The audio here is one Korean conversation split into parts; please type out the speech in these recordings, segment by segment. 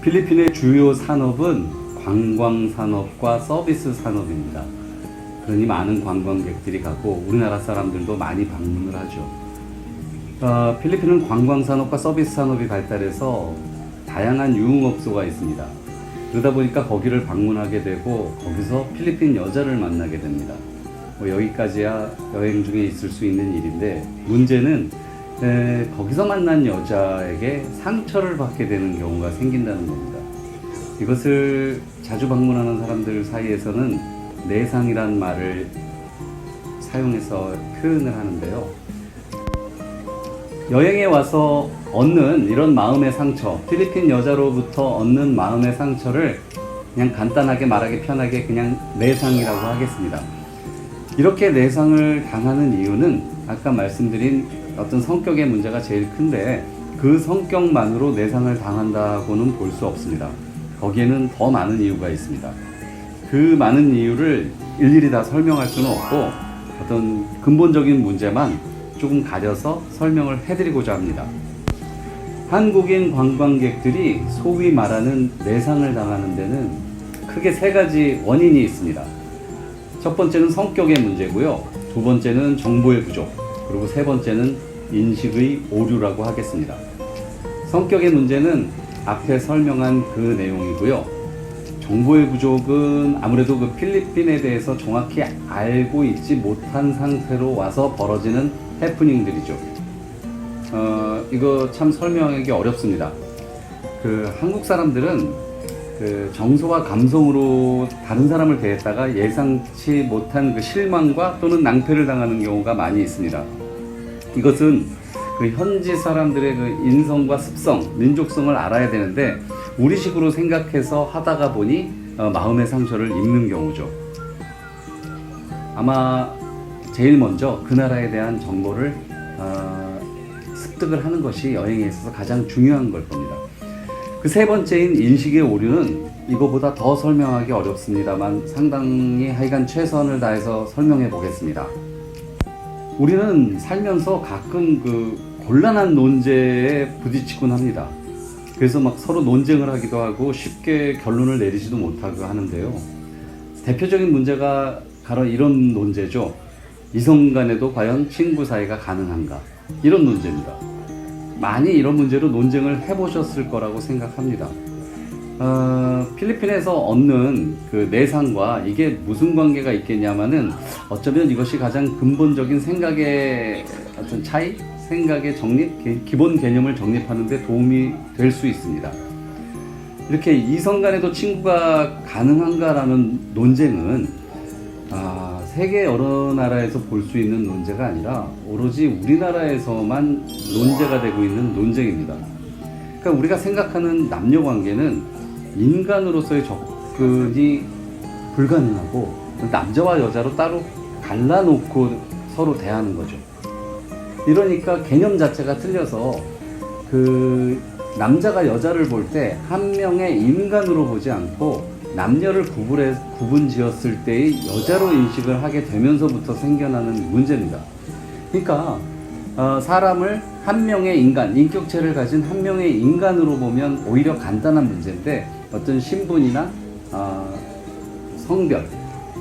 필리핀의 주요 산업은 관광산업과 서비스 산업입니다. 그러니 많은 관광객들이 가고 우리나라 사람들도 많이 방문을 하죠. 필리핀은 관광산업과 서비스 산업이 발달해서 다양한 유흥업소가 있습니다. 그러다 보니까 거기를 방문하게 되고 거기서 필리핀 여자를 만나게 됩니다. 여기까지야 여행 중에 있을 수 있는 일인데, 문제는 거기서 만난 여자에게 상처를 받게 되는 경우가 생긴다는 겁니다. 이것을 자주 방문하는 사람들 사이에서는 내상이란 말을 사용해서 표현을 하는데요. 여행에 와서 얻는 이런 마음의 상처, 필리핀 여자로부터 얻는 마음의 상처를 그냥 간단하게 말하기 편하게 그냥 내상이라고 하겠습니다. 이렇게 내상을 당하는 이유는 아까 말씀드린 어떤 성격의 문제가 제일 큰데, 그 성격만으로 내상을 당한다고는 볼 수 없습니다. 거기에는 더 많은 이유가 있습니다. 그 많은 이유를 일일이 다 설명할 수는 없고 어떤 근본적인 문제만 조금 가려서 설명을 해드리고자 합니다. 한국인 관광객들이 소위 말하는 내상을 당하는 데는 크게 세 가지 원인이 있습니다. 첫 번째는 성격의 문제고요. 두 번째는 정보의 부족, 그리고 세 번째는 인식의 오류라고 하겠습니다. 성격의 문제는 앞에 설명한 그 내용이고요. 정보의 부족은 아무래도 그 필리핀에 대해서 정확히 알고 있지 못한 상태로 와서 벌어지는 해프닝들이죠. 이거 참 설명하기 어렵습니다. 한국 사람들은 정서와 감성으로 다른 사람을 대했다가 예상치 못한 실망과 또는 낭패를 당하는 경우가 많이 있습니다. 이것은 현지 사람들의 인성과 습성, 민족성을 알아야 되는데 우리식으로 생각해서 하다가 보니 마음의 상처를 입는 경우죠. 아마 제일 먼저 그 나라에 대한 정보를 습득을 하는 것이 여행에 있어서 가장 중요한 걸 겁니다. 그 세 번째인 인식의 오류는 이거보다 더 설명하기 어렵습니다만 상당히 하여간 최선을 다해서 설명해 보겠습니다. 우리는 살면서 가끔 곤란한 논제에 부딪히곤 합니다. 그래서 서로 논쟁을 하기도 하고 쉽게 결론을 내리지도 못하고 하는데요. 대표적인 문제가 바로 이런 논제죠. 이성 간에도 과연 친구 사이가 가능한가? 이런 문제입니다. 많이 이런 문제로 논쟁을 해보셨을 거라고 생각합니다. 필리핀에서 얻는 내상과 이게 무슨 관계가 있겠냐면은 어쩌면 이것이 가장 근본적인 생각의 어떤 차이, 생각의 정립, 기본 개념을 정립하는 데 도움이 될 수 있습니다. 이렇게 이성 간에도 친구가 가능한가라는 논쟁은 세계 여러 나라에서 볼 수 있는 논제가 아니라 오로지 우리나라에서만 논제가 되고 있는 논쟁입니다. 그러니까 우리가 생각하는 남녀 관계는 인간으로서의 접근이 불가능하고 남자와 여자로 따로 갈라놓고 서로 대하는 거죠. 이러니까 개념 자체가 틀려서 남자가 여자를 볼 때 한 명의 인간으로 보지 않고 남녀를 구분 지었을 때의 여자로 인식을 하게 되면서부터 생겨나는 문제입니다. 그러니까 사람을 한 명의 인간, 인격체를 가진 한 명의 인간으로 보면 오히려 간단한 문제인데 어떤 신분이나 성별,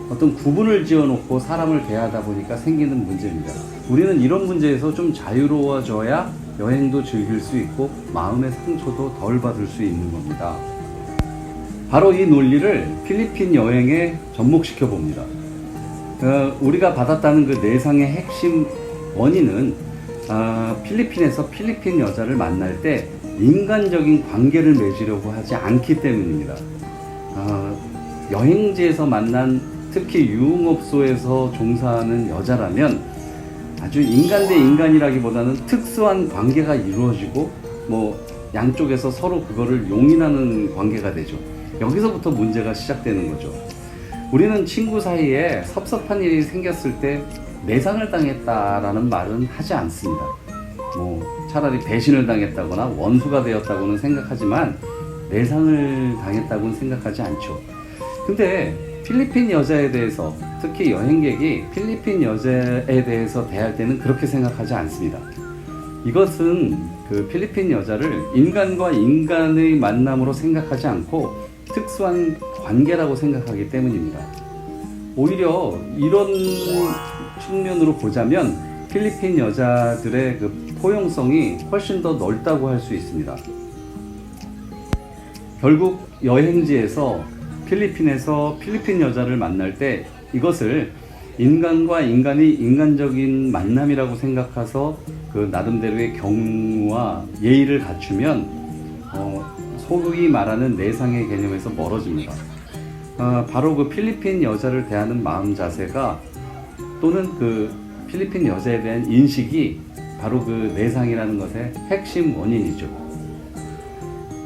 어떤 구분을 지어놓고 사람을 대하다 보니까 생기는 문제입니다. 우리는 이런 문제에서 좀 자유로워져야 여행도 즐길 수 있고 마음의 상처도 덜 받을 수 있는 겁니다. 바로 이 논리를 필리핀 여행에 접목시켜 봅니다. 우리가 받았다는 그 내상의 핵심 원인은 필리핀에서 필리핀 여자를 만날 때 인간적인 관계를 맺으려고 하지 않기 때문입니다. 여행지에서 만난 특히 유흥업소에서 종사하는 여자라면 아주 인간 대 인간이라기보다는 특수한 관계가 이루어지고 양쪽에서 서로 그거를 용인하는 관계가 되죠. 여기서부터 문제가 시작되는 거죠. 우리는 친구 사이에 섭섭한 일이 생겼을 때 내상을 당했다라는 말은 하지 않습니다. 차라리 배신을 당했다거나 원수가 되었다고는 생각하지만 내상을 당했다고는 생각하지 않죠. 근데 필리핀 여자에 대해서, 특히 여행객이 필리핀 여자에 대해서 대할 때는 그렇게 생각하지 않습니다. 이것은 그 필리핀 여자를 인간과 인간의 만남으로 생각하지 않고 특수한 관계라고 생각하기 때문입니다. 오히려 이런 측면으로 보자면 필리핀 여자들의 그 포용성이 훨씬 더 넓다고 할 수 있습니다. 결국 여행지에서 필리핀에서 필리핀 여자를 만날 때 이것을 인간과 인간이 인간적인 만남이라고 생각해서 그 나름대로의 경우와 예의를 갖추면 소위 말하는 내상의 개념에서 멀어집니다. 바로 그 필리핀 여자를 대하는 마음 자세가 또는 그 필리핀 여자에 대한 인식이 바로 그 내상이라는 것의 핵심 원인이죠.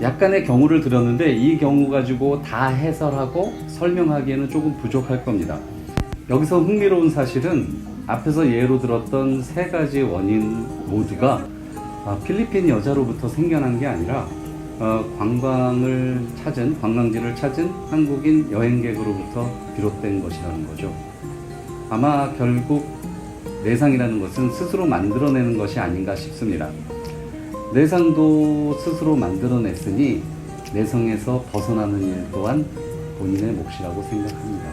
약간의 경우를 들었는데 이 경우 가지고 다 해설하고 설명하기에는 조금 부족할 겁니다. 여기서 흥미로운 사실은 앞에서 예로 들었던 세 가지 원인 모두가 필리핀 여자로부터 생겨난 게 아니라 관광지를 찾은 한국인 여행객으로부터 비롯된 것이라는 거죠. 아마 결국 내상이라는 것은 스스로 만들어내는 것이 아닌가 싶습니다. 내상도 스스로 만들어냈으니 내성에서 벗어나는 일 또한 본인의 몫이라고 생각합니다.